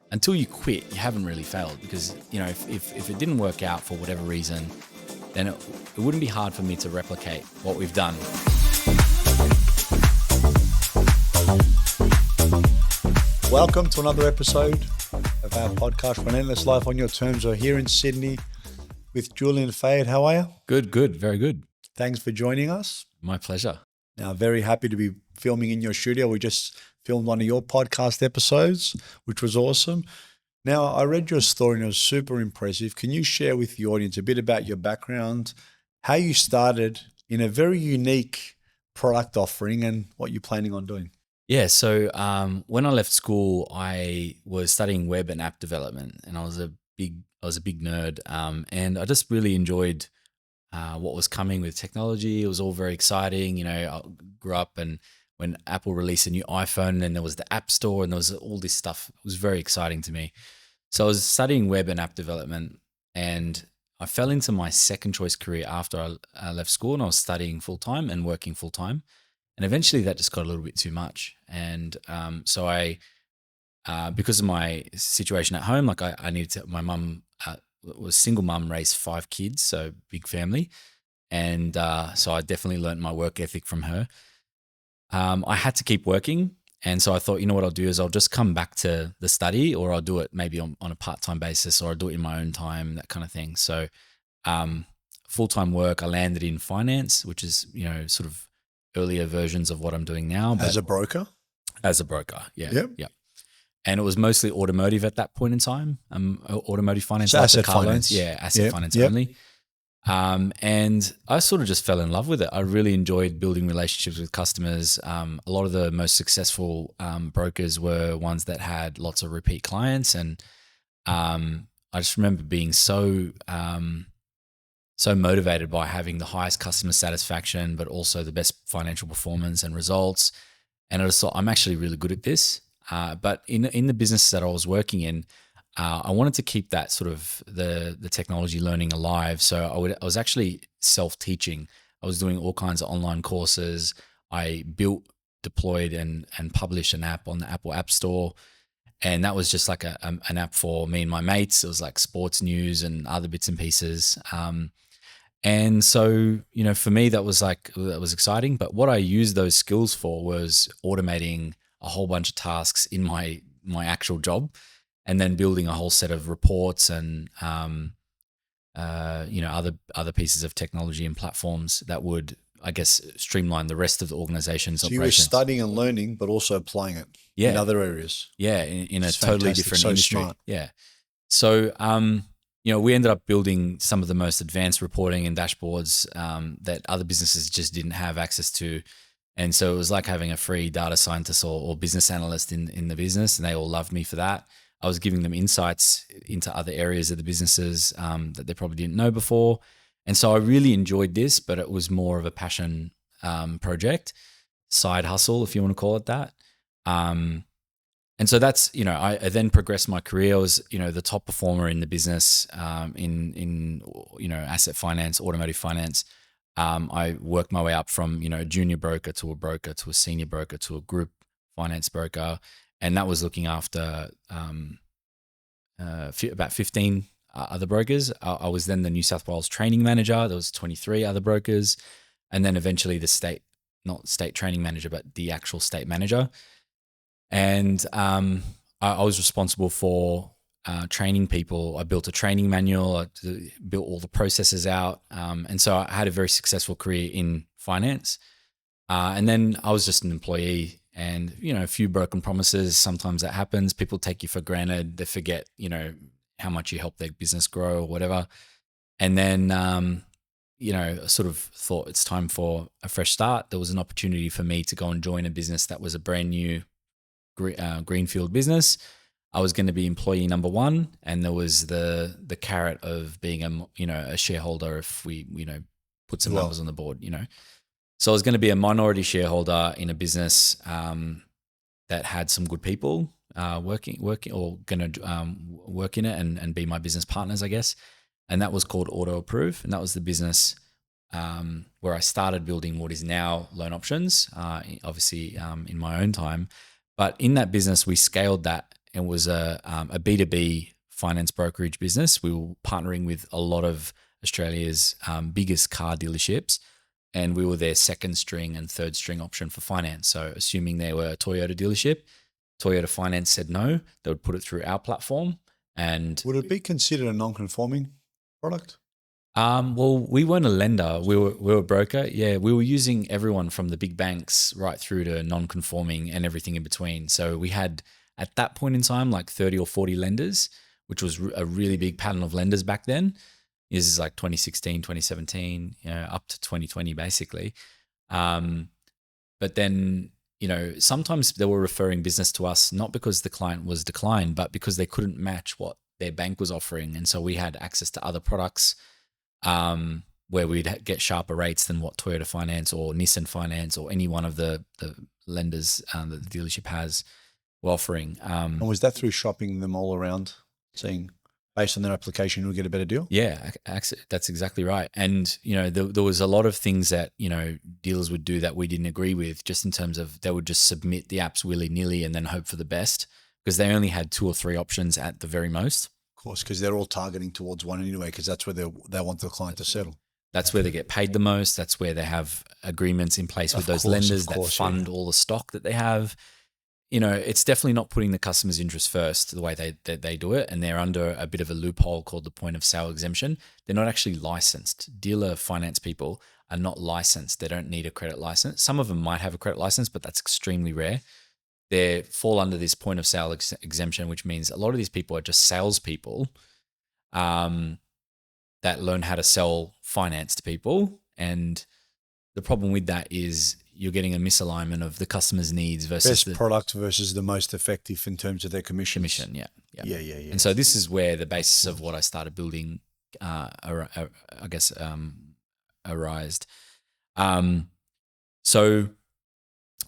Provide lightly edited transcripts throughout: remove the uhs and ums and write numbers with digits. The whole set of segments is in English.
until you quit, you haven't really failed, because, if it didn't work out for whatever reason, then it wouldn't be hard for me to replicate what we've done. Welcome to another episode of our podcast, Relentless, Life on Your Terms. We're here in Sydney with Julian Fayad. How are you? Good, very good. Thanks for joining us. My pleasure. Now, very happy to be filming in your studio. We just filmed one of your podcast episodes, which was awesome. Now, I read your story and it was super impressive. Can you share with the audience a bit about your background, how you started in a very unique product offering, and what you're planning on doing? Yeah, so when I left school, I was studying web and app development, and I was a big nerd, and I just really enjoyed what was coming with technology. It was all very exciting. I grew up, and when Apple released a new iPhone, and then there was the App Store, and there was all this stuff. It was very exciting to me. So I was studying web and app development, and I fell into my second choice career after I left school, and I was studying full time and working full time. And eventually that just got a little bit too much. And so I, because of my situation at home, like I needed to, my mum was single mum, raised 5 kids, so big family. And so I definitely learned my work ethic from her. I had to keep working. And so I thought, what I'll do is I'll just come back to the study, or I'll do it maybe on a part-time basis, or I'll do it in my own time, that kind of thing. So full-time work, I landed in finance, which is, sort of earlier versions of what I'm doing now. As a broker? As a broker, yeah. Yep. And it was mostly automotive at that point in time, automotive finance. So asset finance. Yeah, asset finance only. And I sort of just fell in love with it. I really enjoyed building relationships with customers. A lot of the most successful brokers were ones that had lots of repeat clients. And I just remember being so motivated by having the highest customer satisfaction, but also the best financial performance and results. And I just thought, I'm actually really good at this. But in the business that I was working in, I wanted to keep that sort of the technology learning alive. So I was actually self-teaching. I was doing all kinds of online courses. I built, deployed, and published an app on the Apple App Store. And that was just like an app for me and my mates. It was like sports news and other bits and pieces. And so, for me, that was exciting. But what I used those skills for was automating a whole bunch of tasks in my actual job, and then building a whole set of reports and other pieces of technology and platforms that would, I guess, streamline the rest of the organization's operations. So you were studying and learning, but also applying it in other areas. Yeah, in a totally different industry. Smart. Yeah. So, we ended up building some of the most advanced reporting and dashboards that other businesses just didn't have access to. And so it was like having a free data scientist or business analyst in the business, and they all loved me for that. I was giving them insights into other areas of the businesses that they probably didn't know before. And so I really enjoyed this, but it was more of a passion project, side hustle, if you want to call it that. And so that's, I then progressed my career. I was, the top performer in the business in asset finance, automotive finance. I worked my way up from, a junior broker to a senior broker to a group finance broker. And that was looking after about 15 other brokers. I was then the New South Wales training manager. There was 23 other brokers. And then eventually not state training manager, but the actual state manager. And I was responsible for training people. I built a training manual. I built all the processes out. And so I had a very successful career in finance. And then I was just an employee. And, a few broken promises, sometimes that happens. People take you for granted. They forget, how much you help their business grow or whatever. And then, I sort of thought it's time for a fresh start. There was an opportunity for me to go and join a business that was a brand new greenfield business. I was going to be employee number 1, and there was the carrot of being a shareholder if we, put some numbers on the board, So I was going to be a minority shareholder in a business that had some good people working or going to work in it and be my business partners, I guess. And that was called Auto Approve, and that was the business where I started building what is now Loan Options, obviously in my own time. But in that business, we scaled that it was a B2B finance brokerage business. We were partnering with a lot of Australia's biggest car dealerships, and we were their second string and third string option for finance. So assuming they were a Toyota dealership, Toyota Finance said no, they would put it through our platform. And Would it be considered a non-conforming product? well, we weren't a lender. We were a broker. Yeah, we were using everyone from the big banks right through to non-conforming and everything in between. So we had at that point in time like 30 or 40 lenders, which was a really big pattern of lenders back then. This is like 2016, 2017, up to 2020 basically. But then, sometimes they were referring business to us not because the client was declined, but because they couldn't match what their bank was offering. And so we had access to other products where we'd get sharper rates than what Toyota Finance or Nissan Finance or any one of the lenders that the dealership has were offering. And was that through shopping them all around, seeing based on their application you'll get a better deal? Yeah, that's exactly right. And, there was a lot of things that, dealers would do that we didn't agree with, just in terms of they would just submit the apps willy-nilly and then hope for the best, because they only had 2 or 3 options at the very most. Of course, because they're all targeting towards one anyway, because that's where they want the client to settle. That's where they get paid the most. That's where they have agreements in place with those lenders that fund all the stock that they have. It's definitely not putting the customer's interest first the way they do it. And they're under a bit of a loophole called the point of sale exemption. They're not actually licensed. Dealer finance people are not licensed. They don't need a credit license. Some of them might have a credit license, but that's extremely rare. They fall under this point of sale exemption, which means a lot of these people are just salespeople that learn how to sell finance to people. And the problem with that is you're getting a misalignment of the customer's needs versus best product versus the most effective in terms of their commission. Yeah. And so this is where the basis of what I started building, arised. So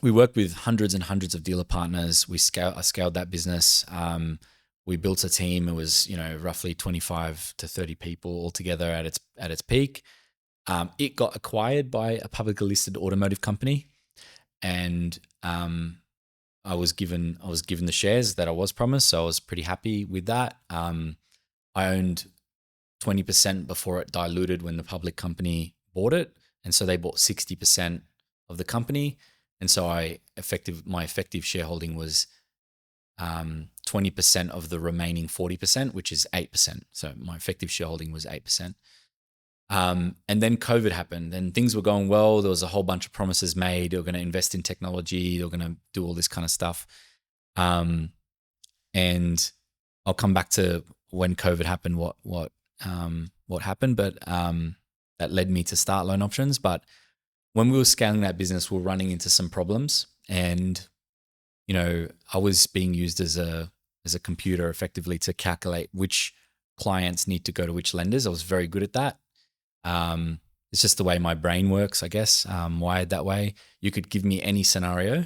we worked with hundreds and hundreds of dealer partners. I scaled that business. We built a team. It was roughly 25 to 30 people altogether at its peak. It got acquired by a publicly listed automotive company, and I was given the shares that I was promised, so I was pretty happy with that. I owned 20% before it diluted when the public company bought it, and so they bought 60% of the company, and so my effective shareholding was 20% of the remaining 40%, which is 8%. So my effective shareholding was 8%. And then COVID happened and things were going well. There was a whole bunch of promises made. They were going to invest in technology. They were going to do all this kind of stuff. And I'll come back to when COVID happened, what happened, but that led me to start Loan Options. But when we were scaling that business, we were running into some problems, and I was being used as a computer effectively to calculate which clients need to go to which lenders. I was very good at that. It's just the way my brain works, I guess, wired that way. You could give me any scenario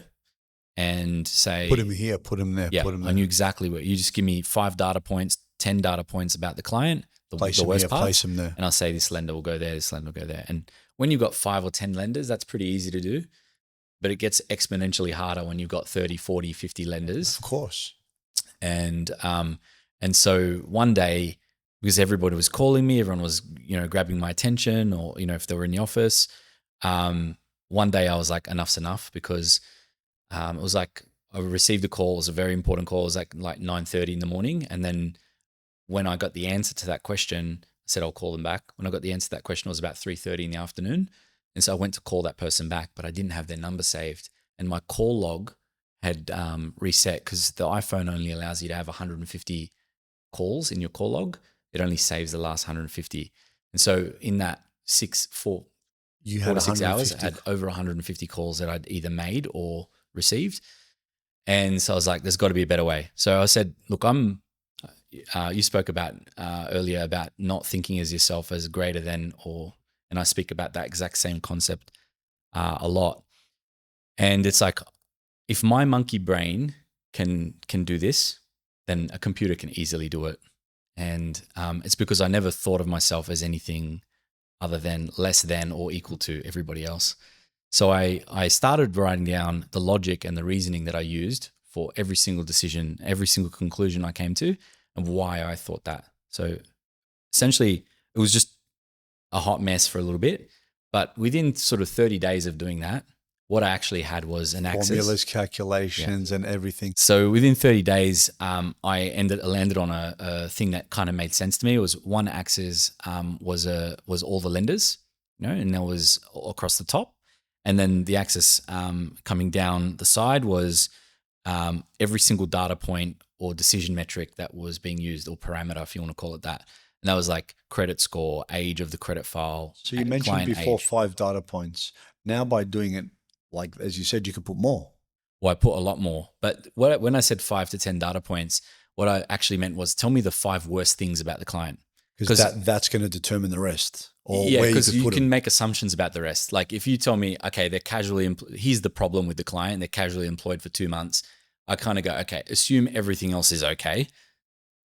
and say, put him here, put him there, yeah, put him there. I knew exactly what. You just give me 5 data points, 10 data points about the client, the worst part, place him there. and I'll say this lender will go there, this lender will go there. And when you've got 5 or 10 lenders, that's pretty easy to do, but it gets exponentially harder when you've got 30, 40, 50 lenders. Of course. And so one day, because everybody was calling me, everyone was, grabbing my attention, or, if they were in the office, one day I was like, enough's enough, because it was like I received a call. It was a very important call. It was like 9:30 in the morning. And then when I got the answer to that question, I said, I'll call them back. When I got the answer to that question, it was about 3:30 in the afternoon. And so I went to call that person back, but I didn't have their number saved. And my call log had reset, because the iPhone only allows you to have 150 calls in your call log. It only saves the last 150. And so in that 4 to 6 hours, I had over 150 calls that I'd either made or received. And so I was like, there's got to be a better way. So I said, look, you spoke about earlier about not thinking as yourself as greater than, and I speak about that exact same concept a lot. And it's like, if my monkey brain can do this, then a computer can easily do it. And it's because I never thought of myself as anything other than less than or equal to everybody else. So I started writing down the logic and the reasoning that I used for every single decision, every single conclusion I came to, and why I thought that. So essentially, it was just a hot mess for a little bit. But within sort of 30 days of doing that, what I actually had was an axis. Formulas, calculations, and everything. So within 30 days, I landed on a thing that kind of made sense to me. It was one axis was all the lenders, and that was across the top. And then the axis coming down the side was every single data point or decision metric that was being used, or parameter, if you want to call it that. And that was like credit score, age of the credit file. So you mentioned before age. 5 data points. Now by doing it, like as you said, you could put more. Well, I put a lot more. But when I said 5 to 10 data points, what I actually meant was tell me the 5 worst things about the client. Because that's going to determine the rest. Or yeah, where because you can them. make assumptions about the rest. Like if you tell me, okay, they're casually here's the problem with the client, they're casually employed for 2 months. I kind of go, okay, assume everything else is okay.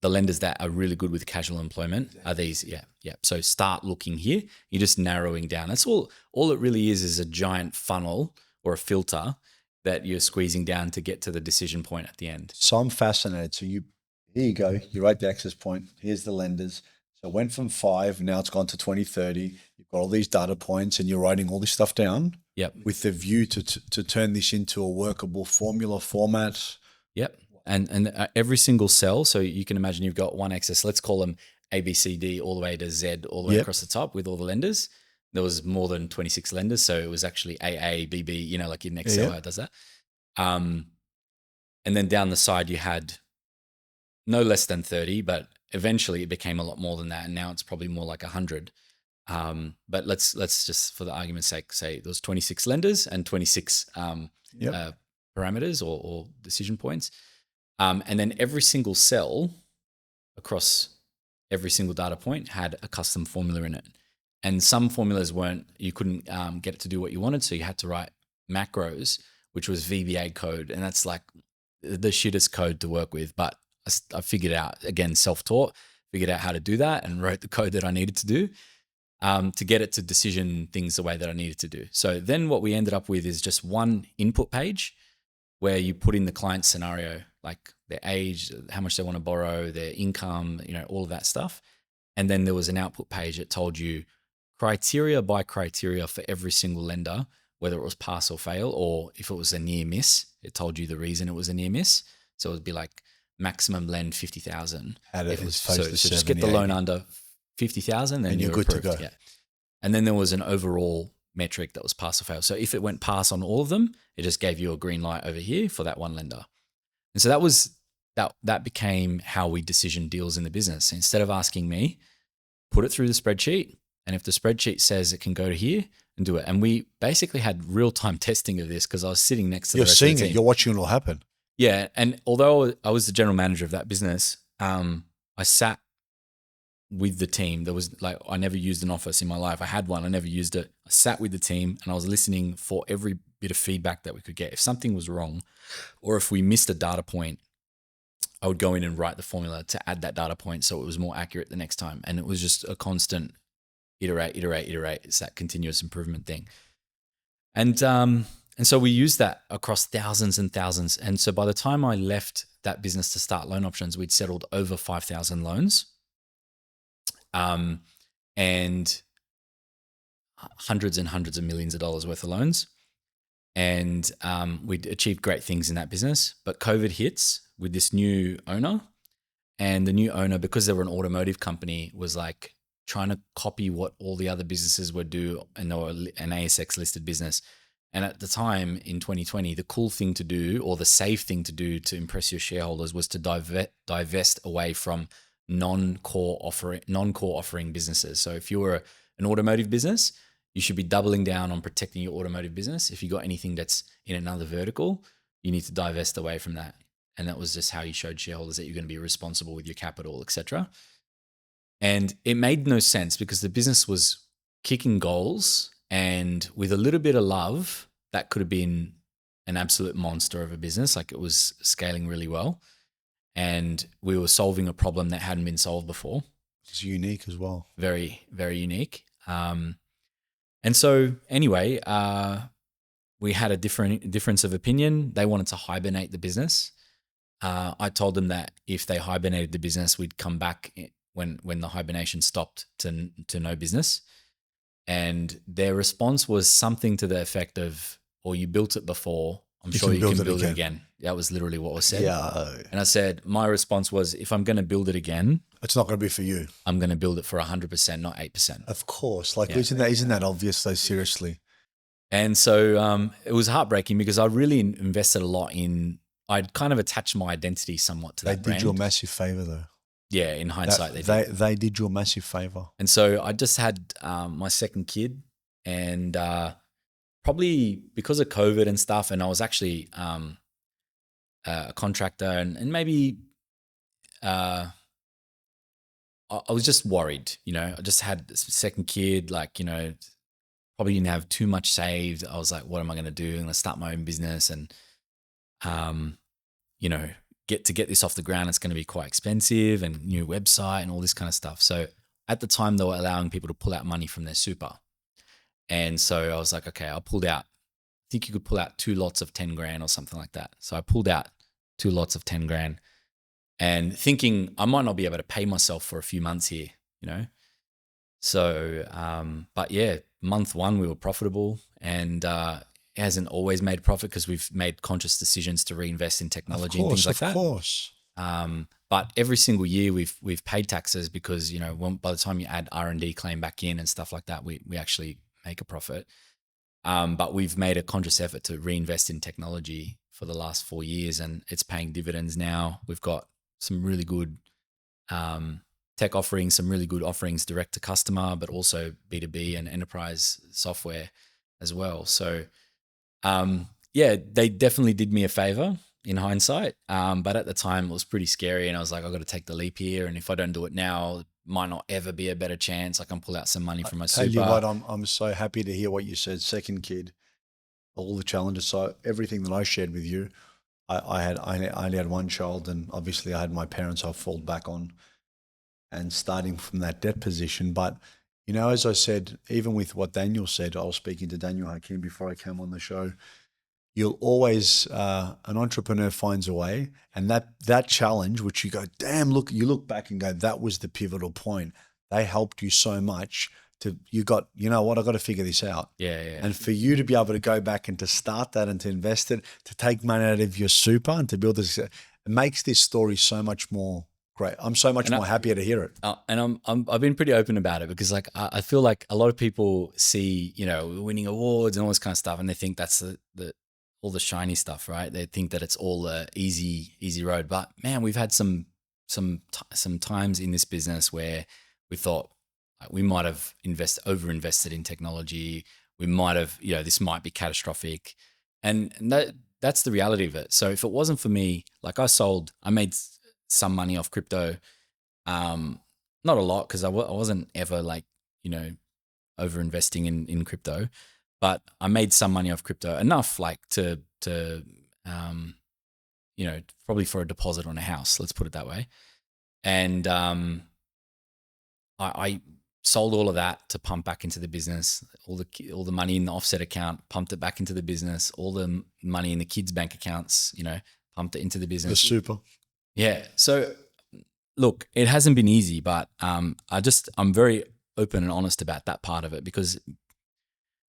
The lenders that are really good with casual employment are these. Yeah. So start looking here. You're just narrowing down. That's all it really is a giant funnel or a filter that you're squeezing down to get to the decision point at the end. So I'm fascinated. So here you go. You write the access point. Here's the lenders. So it went from 5, now it's gone to 20, 30. You've got all these data points and you're writing all this stuff down. Yep. With the view to turn this into a workable formula format. Yep. And every single cell, so you can imagine you've got one axis, let's call them A, B, C, D, all the way to Z, all the way across the top with all the lenders. There was more than 26 lenders, so it was actually AA, BB, like in Excel, how it does that. And then down the side, you had no less than 30, but eventually it became a lot more than that, and now it's probably more like 100. But let's just, for the argument's sake, say there was 26 lenders and 26 parameters or decision points. And then every single cell across every single data point had a custom formula in it. And some formulas you couldn't get it to do what you wanted. So you had to write macros, which was VBA code. And that's like the shittest code to work with. But I figured out, again, self-taught, figured out how to do that and wrote the code that I needed to do to get it to decision things the way that I needed to do. So then what we ended up with is just one input page where you put in the client scenario, like their age, how much they want to borrow, their income, all of that stuff. And then there was an output page that told you criteria by criteria for every single lender, whether it was pass or fail, or if it was a near miss, it told you the reason it was a near miss. So it would be like maximum lend 50,000. So just get the loan under 50,000, then you're good approved. To go. Yeah. And then there was an overall metric that was pass or fail. So if it went pass on all of them, it just gave you a green light over here for that one lender. And so that became how we decision deals in the business. Instead of asking me, put it through the spreadsheet, and if the spreadsheet says it can go to here, and do it. And we basically had real-time testing of this because I was sitting next to the rest of the team. You're seeing it, you're watching it all happen. Yeah, and although I was the general manager of that business, I sat with the team. There was I never used an office in my life. I had one, I never used it. I sat with the team and I was listening for every bit of feedback that we could get. If something was wrong or if we missed a data point, I would go in and write the formula to add that data point so it was more accurate the next time. And it was just a constant iterate. It's that continuous improvement thing. And so we used that across thousands and thousands. And so by the time I left that business to start Loan Options, we'd settled over 5,000 loans. And hundreds and hundreds of millions of dollars worth of loans. And we'd achieved great things in that business. But COVID hits with this new owner. And the new owner, because they were an automotive company, was like trying to copy what all the other businesses would do. And they were an ASX listed business. And at the time in 2020, the cool thing to do or the safe thing to do to impress your shareholders was to divest away from non-core offering businesses. So if you were an automotive business, you should be doubling down on protecting your automotive business. If you got anything that's in another vertical, you need to divest away from that. And that was just how you showed shareholders that you're going to be responsible with your capital, etc. And it made no sense because the business was kicking goals, and with a little bit of love, that could have been an absolute monster of a business. Like it was scaling really well. And we were solving a problem that hadn't been solved before. It's unique as well. Very, very unique. And so anyway, we had a difference of opinion. They wanted to hibernate the business. I told them that if they hibernated the business, we'd come back when the hibernation stopped to no business. And their response was something to the effect of, "Or you built it before. I'm You sure can you build can it build it again." again." That was literally what was said. Yeah, And I said, my response was, if I'm going to build it again, it's not going to be for you. I'm going to build it for 100%, not 8%. Of course. Like, Yeah. isn't that obvious though, seriously? And so it was heartbreaking because I really invested a lot I'd kind of attached my identity somewhat to They that did brand. you a massive favor though. Yeah, in hindsight, they did. They did you a massive favor. And so I just had my second kid, and probably because of COVID and stuff, and I was actually a contractor, and maybe I was just worried, I just had this second kid, like, probably didn't have too much saved. I was like, what am I going to do? I'm going to start my own business and, you know, get this off the ground. It's going to be quite expensive, and new website and all this kind of stuff. So at the time they were allowing people to pull out money from their super. And so I was like, okay, I pulled out, I think you could pull out 2 lots of 10 grand or something like that. So I pulled out 2 lots of 10 grand and thinking I might not be able to pay myself for a few months here. So, but yeah, month 1 we were profitable, and it hasn't always made profit because we've made conscious decisions to reinvest in technology and things like that. Of course. But every single year we've paid taxes because, by the time you add R&D claim back in and stuff like that, we actually make a profit. But we've made a conscious effort to reinvest in technology for the last 4 years, and it's paying dividends now. We've got some really good tech offerings, some really good offerings direct to customer, but also B2B and enterprise software as well. So, yeah, they definitely did me a favor in hindsight. But at the time it was pretty scary, and I was like, I've got to take the leap here. And if I don't do it now, it might not ever be a better chance. I can pull out some money from my super. Tell you what, I'm so happy to hear what you said. Second kid, all the challenges. So everything that I shared with you, I only had one child, and obviously I had my parents I've fallen back on, and starting from that debt position. But, as I said, even with what Daniel said, I was speaking to Daniel Hakim before I came on the show. You'll always, an entrepreneur finds a way, and that challenge, which you go, damn, you look back and go, that was the pivotal point. They helped you so much you got, I got to figure this out. Yeah. And for you to be able to go back and to start that and to invest it, to take money out of your super and to build this, it makes this story so much more great. I'm so much more happier to hear it. And I've been pretty open about it because, like, I feel like a lot of people see, winning awards and all this kind of stuff, and they think that's the all the shiny stuff, right? They think that it's all a easy road. But man, we've had some times in this business where we thought we might have over-invested in technology. We might have, this might be catastrophic, and that's the reality of it. So if it wasn't for me, like, I made some money off crypto, not a lot because I wasn't ever like, over investing in crypto. But I made some money off crypto, enough like to probably for a deposit on a house. Let's put it that way. And I sold all of that to pump back into the business. All the money in the offset account, pumped it back into the business. All the money in the kids' bank accounts, pumped it into the business. The super. Yeah. So look, it hasn't been easy, but I'm very open and honest about that part of it, because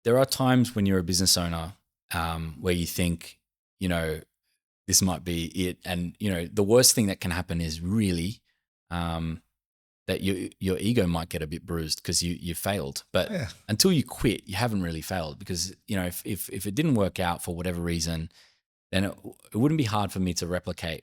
there are times when you're a business owner where you think, this might be it. And, the worst thing that can happen is really that your ego might get a bit bruised because you failed. But until you quit, you haven't really failed, because, if it didn't work out for whatever reason, then it wouldn't be hard for me to replicate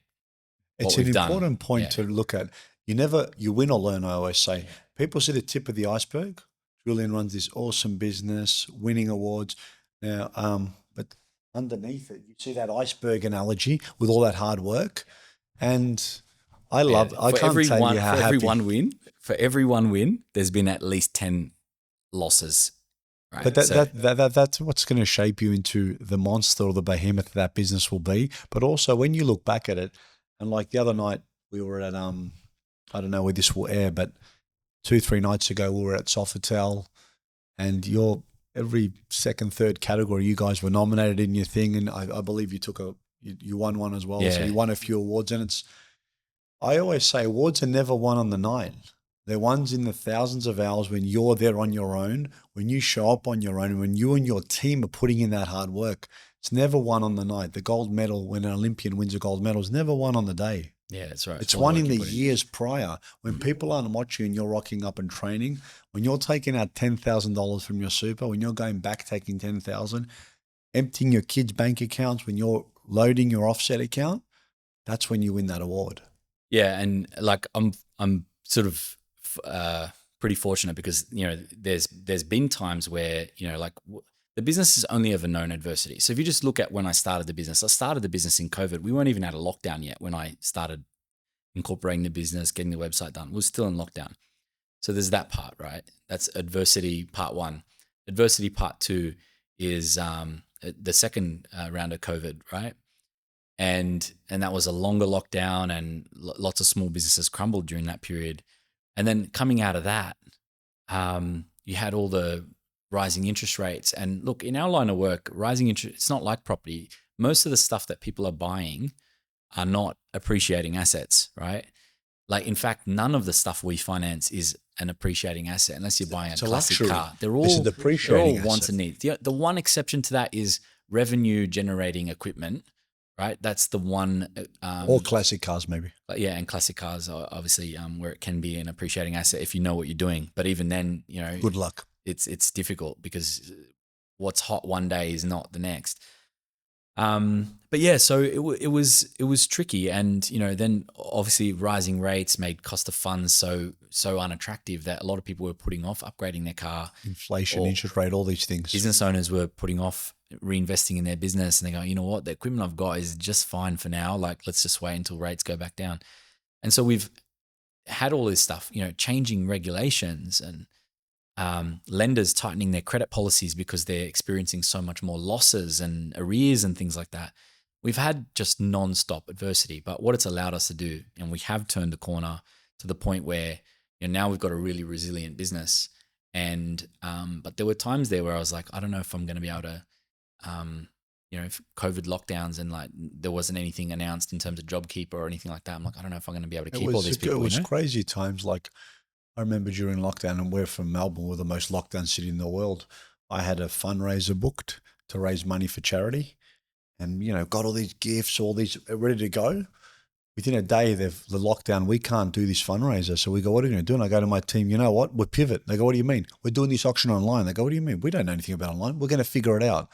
what we've done. It's an important point to look at. You win or learn, I always say. People see the tip of the iceberg. Julian runs this awesome business, winning awards. Now, but underneath it, you see that iceberg analogy with all that hard work. And I can't tell you how happy. For every one win, there's been at least 10 losses. Right? But that's what's going to shape you into the monster or the behemoth that business will be. But also when you look back at it, and like the other night we were at, I don't know where this will air, but 2-3 nights ago we were at Sofitel, and every second, third category you guys were nominated in your thing, and I believe you took You won one as well. So Yeah. you won a few awards, and I always say awards are never won on the night. They're ones in the thousands of hours when you're there on your own, when you show up on your own, when you and your team are putting in that hard work. It's never won on the night. The gold medal, when an Olympian wins a gold medal, is never won on the day. Yeah, that's right. It's all the one work in you the put in. years prior. When people aren't watching and you're rocking up and training, when you're taking out $10,000 from your super, when you're going back taking 10,000, emptying your kids' bank accounts, when you're loading your offset account, that's when you win that award. Yeah, and like I'm sort of pretty fortunate because there's been times where like the business has only ever known adversity. So if you just look at when I started the business in COVID. We weren't even out of lockdown yet when I started incorporating the business, getting the website done. We were still in lockdown. So there's that part, right? That's adversity part one. Adversity part two is the second round of COVID, right? And that was a longer lockdown, and lots of small businesses crumbled during that period. And then coming out of that, you had all the rising interest rates. And look, in our line of work, rising interest, it's not like property. Most of the stuff that people are buying are not appreciating assets, right? Like, in fact, none of the stuff we finance is an appreciating asset unless you're buying a classic luxury. car. They're It's a all depreciating wants and asset. needs. The one exception to that is revenue generating equipment, right? That's the one. Or classic cars, maybe. But yeah, and classic cars are obviously where it can be an appreciating asset if you know what you're doing. But even then, Good luck. it's difficult because what's hot one day is not the next. But yeah, so it was tricky, and then obviously rising rates made cost of funds so unattractive that a lot of people were putting off upgrading their car. Inflation, interest rate, all these things. Business owners were putting off reinvesting in their business, and they go, you know what, the equipment I've got is just fine for now. Like, let's just wait until rates go back down. And so we've had all this stuff, changing regulations and lenders tightening their credit policies because they're experiencing so much more losses and arrears and things like that. We've had just nonstop adversity, but what it's allowed us to do, and we have turned the corner to the point where now we've got a really resilient business. And but there were times there where I was like, I don't know if I'm going to be able to, if COVID lockdowns and like there wasn't anything announced in terms of JobKeeper or anything like that. I'm like, I don't know if I'm going to be able to keep all these people. It was crazy times. Like, I remember during lockdown, and we're from Melbourne, we're the most locked down city in the world. I had a fundraiser booked to raise money for charity, and got all these gifts, all these ready to go. Within a day, the lockdown, we can't do this fundraiser. So we go, what are you going to do? And I go to my team, you know what? We'll pivot. They go, what do you mean? We're doing this auction online. They go, what do you mean? We don't know anything about online. We're going to figure it out.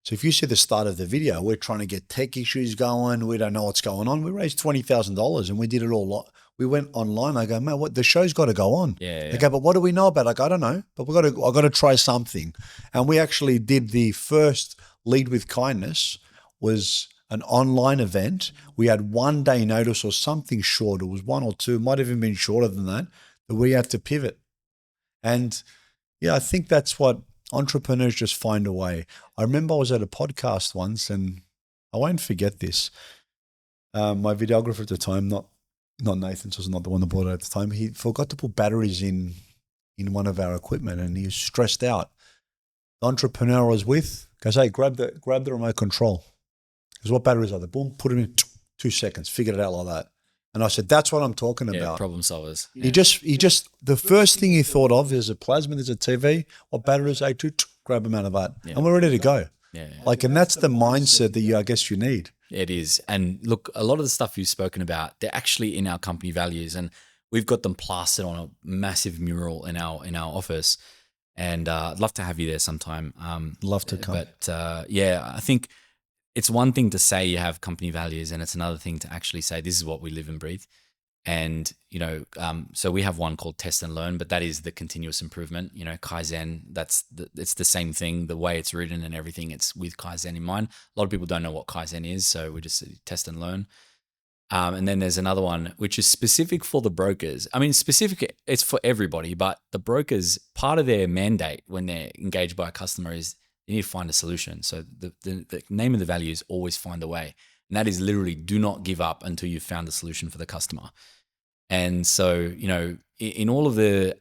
So if you see the start of the video, we're trying to get tech issues going. We don't know what's going on. We raised $20,000 and we did it all. We went online. I go, man, what? The show's got to go on. Yeah. They go, but what do we know about it? I go, I don't know, but I got to try something. And we actually did the first Lead with Kindness. Was an online event. We had 1 day notice or something short. It was 1 or 2, might have even been shorter than that we had to pivot. And yeah, I think that's what entrepreneurs just find a way. I remember I was at a podcast once, and I won't forget this. My videographer at the time, not Nathan, so was not the one that bought it at the time. He forgot to put batteries in one of our equipment, and he was stressed out. The entrepreneur I was with goes, hey, grab the remote control. Because what batteries are they? Boom, put them in 2 seconds, figured it out like that. And I said, that's what I'm talking about. Problem solvers. He just, the first thing he thought of is a plasma, there's a TV, what batteries are they? Grab them out of that. Yeah. And we're ready to go. Yeah. Like, and that's the mindset that I guess you need. It is. And look, a lot of the stuff you've spoken about, they're actually in our company values, and we've got them plastered on a massive mural in our office. And I'd love to have you there sometime. Love to come. But yeah, I think it's one thing to say you have company values, and it's another thing to actually say this is what we live and breathe. And so we have one called Test and Learn, but that is the continuous improvement. Kaizen. It's the same thing. The way it's written and everything, it's with Kaizen in mind. A lot of people don't know what Kaizen is, so we just Test and Learn. And then there's another one which is specific for the brokers. I mean, specific, it's for everybody, but the brokers, part of their mandate when they're engaged by a customer is you need to find a solution. So the name of the value is always find a way. And that is literally do not give up until you've found a solution for the customer. And so, in all of the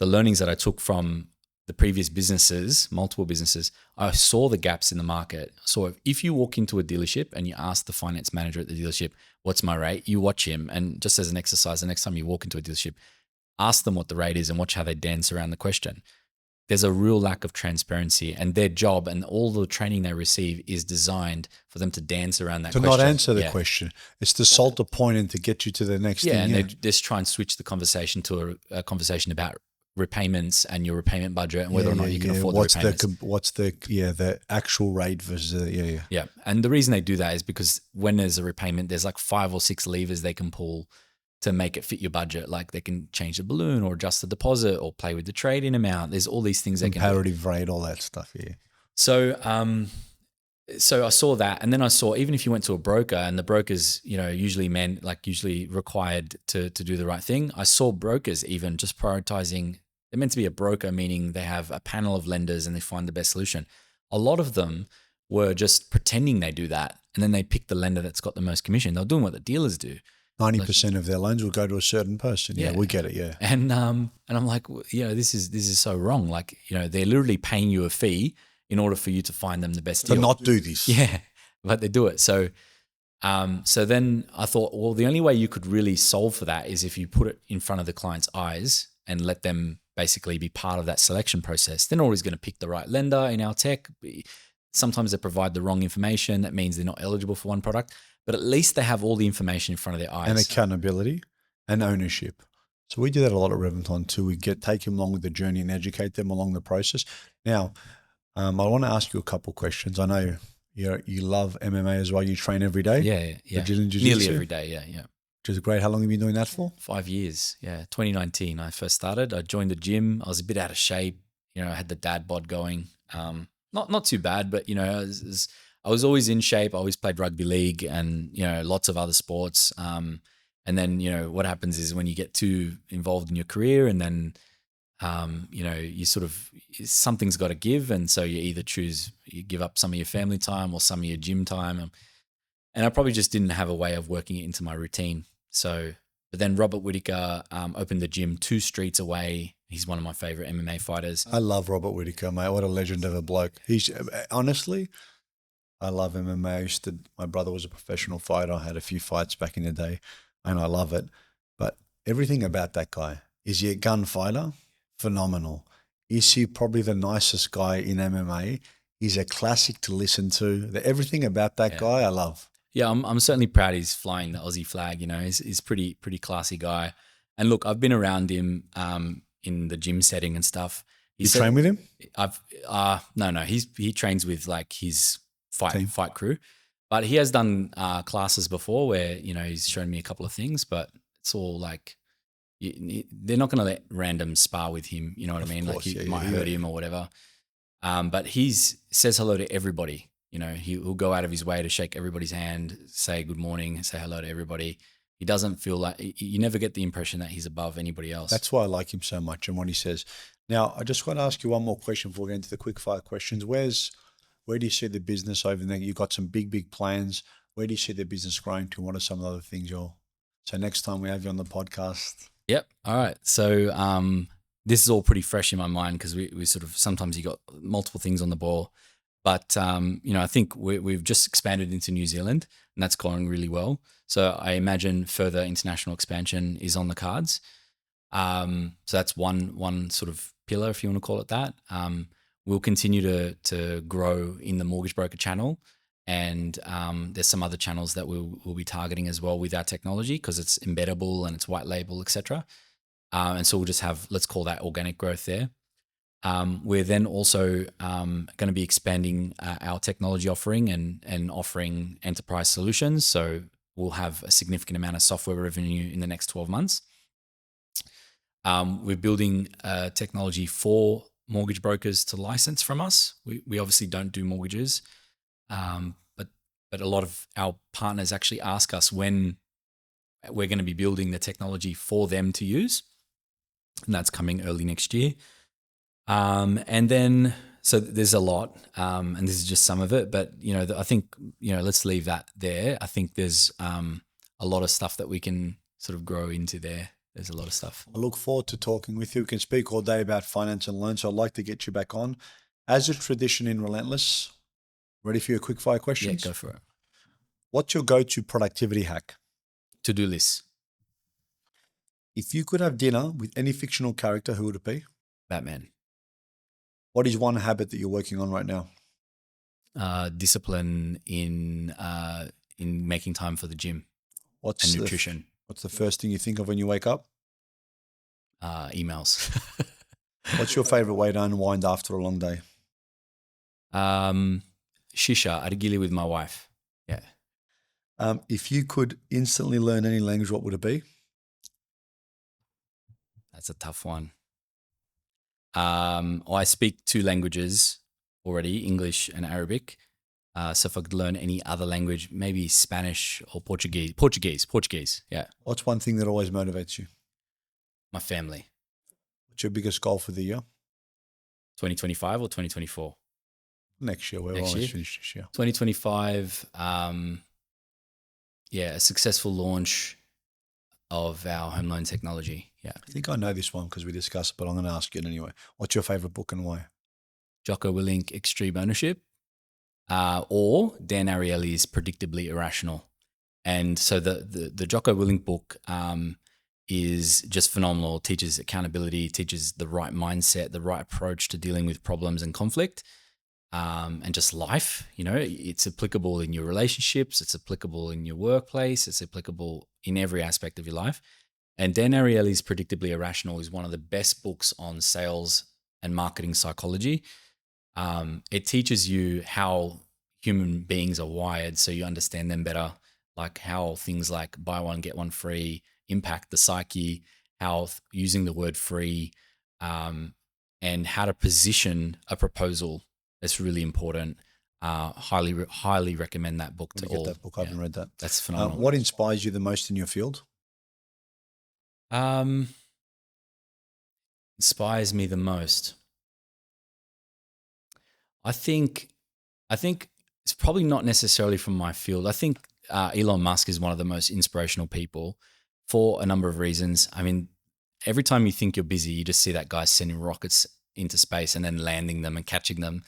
learnings that I took from the previous businesses, multiple businesses, I saw the gaps in the market. So if you walk into a dealership and you ask the finance manager at the dealership, what's my rate? You watch him, and just as an exercise, the next time you walk into a dealership, ask them what the rate is and watch how they dance around the question. There's a real lack of transparency, and their job and all the training they receive is designed for them to dance around that To question. not answer the question. It's to solve the point and to get you to the next thing. And they just try and switch the conversation to a conversation about repayments and your repayment budget and whether or not you can afford the repayments. What's the actual rate versus Yeah. And the reason they do that is because when there's a repayment, there's like 5 or 6 levers they can pull to make it fit your budget. Like they can change the balloon or adjust the deposit or play with the trade-in amount. There's all these things they can do. Comparative rate, all that stuff, yeah. So I saw that, and then I saw even if you went to a broker, and the brokers, usually required to do the right thing. I saw brokers even just prioritizing. They're meant to be a broker, meaning they have a panel of lenders and they find the best solution. A lot of them were just pretending they do that, and then they pick the lender that's got the most commission. They're doing what the dealers do. 90% of their loans will go to a certain person. Yeah, we get it. Yeah, and I'm like, this is so wrong. Like, they're literally paying you a fee in order for you to find them the best deal. To not do this. Yeah, but they do it. So then I thought, well, the only way you could really solve for that is if you put it in front of the client's eyes and let them basically be part of that selection process. They're not always going to pick the right lender in our tech. Sometimes they provide the wrong information. That means they're not eligible for one product, but at least they have all the information in front of their eyes. And accountability and ownership. So we do that a lot at Reventon too. We take them along with the journey and educate them along the process. Now, I want to ask you a couple of questions. I know you love MMA as well. You train every day. Yeah. Brazilian Jiu-Jitsu? Nearly every day. Yeah. Which is great. How long have you been doing that for? 5 years. Yeah. 2019, I first started. I joined the gym. I was a bit out of shape. I had the dad bod going. Not too bad, but I was always in shape. I always played rugby league and lots of other sports. And then what happens is when you get too involved in your career, and then you sort of, something's got to give. And so you give up some of your family time or some of your gym time. And I probably just didn't have a way of working it into my routine. But then Robert Whittaker opened the gym 2 streets away. He's one of my favorite MMA fighters. I love Robert Whittaker, mate. What a legend of a bloke. He's honestly, I love MMA. My brother was a professional fighter. I had a few fights back in the day and I love it. But everything about that guy, is he a gunfighter? Phenomenal. Is he probably the nicest guy in MMA? He's a classic to listen to. Everything about that guy, I love. Yeah, I'm certainly proud he's flying the Aussie flag. He's pretty classy guy. And look, I've been around him in the gym setting and stuff. You train with him? No. He trains with like his fight crew, but he has done classes before where he's shown me a couple of things. But it's all like they're not going to let random spar with him. You know what I mean? Course, like he might hurt him or whatever. But says hello to everybody. He'll go out of his way to shake everybody's hand, say good morning, say hello to everybody. He doesn't feel like, you never get the impression that he's above anybody else. That's why I like him so much and what he says. Now, I just want to ask you one more question before we get into the quick fire questions. Where do you see the business over there? You've got some big plans. Where do you see the business growing to? What are some of the other things so next time we have you on the podcast? Yep. All right. So this is all pretty fresh in my mind because we sort of, sometimes you got multiple things on the ball. But, I think we've just expanded into New Zealand and that's going really well. So I imagine further international expansion is on the cards. So that's one sort of pillar, if you want to call it that. We'll continue to grow in the mortgage broker channel. And there's some other channels that we'll be targeting as well with our technology because it's embeddable and it's white label, etc. And so we'll just have, let's call that organic growth there. We're then also going to be expanding our technology offering and offering enterprise solutions. So we'll have a significant amount of software revenue in the next 12 months. We're building technology for mortgage brokers to license from us. We obviously don't do mortgages, but a lot of our partners actually ask us when we're going to be building the technology for them to use. And that's coming early next year. And then, so there's a lot, and this is just some of it, but, I think, let's leave that there. I think there's a lot of stuff that we can sort of grow into there. there's a lot of stuff. I look forward to talking with you. We can speak all day about finance and loans, so I'd like to get you back on. As a tradition in Relentless, ready for your quick fire questions? Yeah, go for it. What's your go-to productivity hack? To-do list. If you could have dinner with any fictional character, who would it be? Batman. What is one habit that you're working on right now? Discipline in making time for the gym and nutrition. What's the first thing you think of when you wake up? Emails. What's your favorite way to unwind after a long day? Shisha, argili with my wife. Yeah. If you could instantly learn any language, what would it be? That's a tough one. I speak 2 languages already, English and Arabic. So if I could learn any other language, maybe Spanish or Portuguese. Portuguese. Yeah. What's one thing that always motivates you? My family. What's your biggest goal for the year? 2025 or 2024? Next year. We're Next almost year? finished this year. 2025, a successful launch of our home loan technology. Yeah. I think I know this one because we discussed it, but I'm going to ask it anyway. What's your favorite book and why? Jocko Willink, Extreme Ownership, or Dan Ariely's Predictably Irrational. And so the Jocko Willink book is just phenomenal. It teaches accountability, teaches the right mindset, the right approach to dealing with problems and conflict, and just life. You know, it's applicable in your relationships, it's applicable in your workplace, it's applicable in every aspect of your life. And Dan Ariely's Predictably Irrational is one of the best books on sales and marketing psychology. It teaches you how human beings are wired so you understand them better, like how things like buy one, get one free impact the psyche, how using the word free, and how to position a proposal. That's really important. Highly recommend that book to all. Get that book. I haven't read that. That's phenomenal. What inspires you the most in your field? Inspires me the most. I think it's probably not necessarily from my field. I think Elon Musk is one of the most inspirational people for a number of reasons. I mean, every time you think you're busy, you just see that guy sending rockets into space and then landing them and catching them.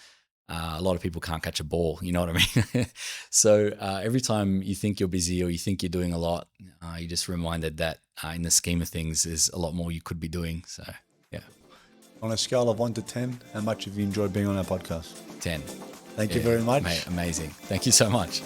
A lot of people can't catch a ball, you know what I mean? So every time you think you're busy or you think you're doing a lot, you're just reminded that in the scheme of things, there's a lot more you could be doing. So, yeah. On a scale of 1 to 10, how much have you enjoyed being on our podcast? 10. Thank you very much. Mate, amazing. Thank you so much.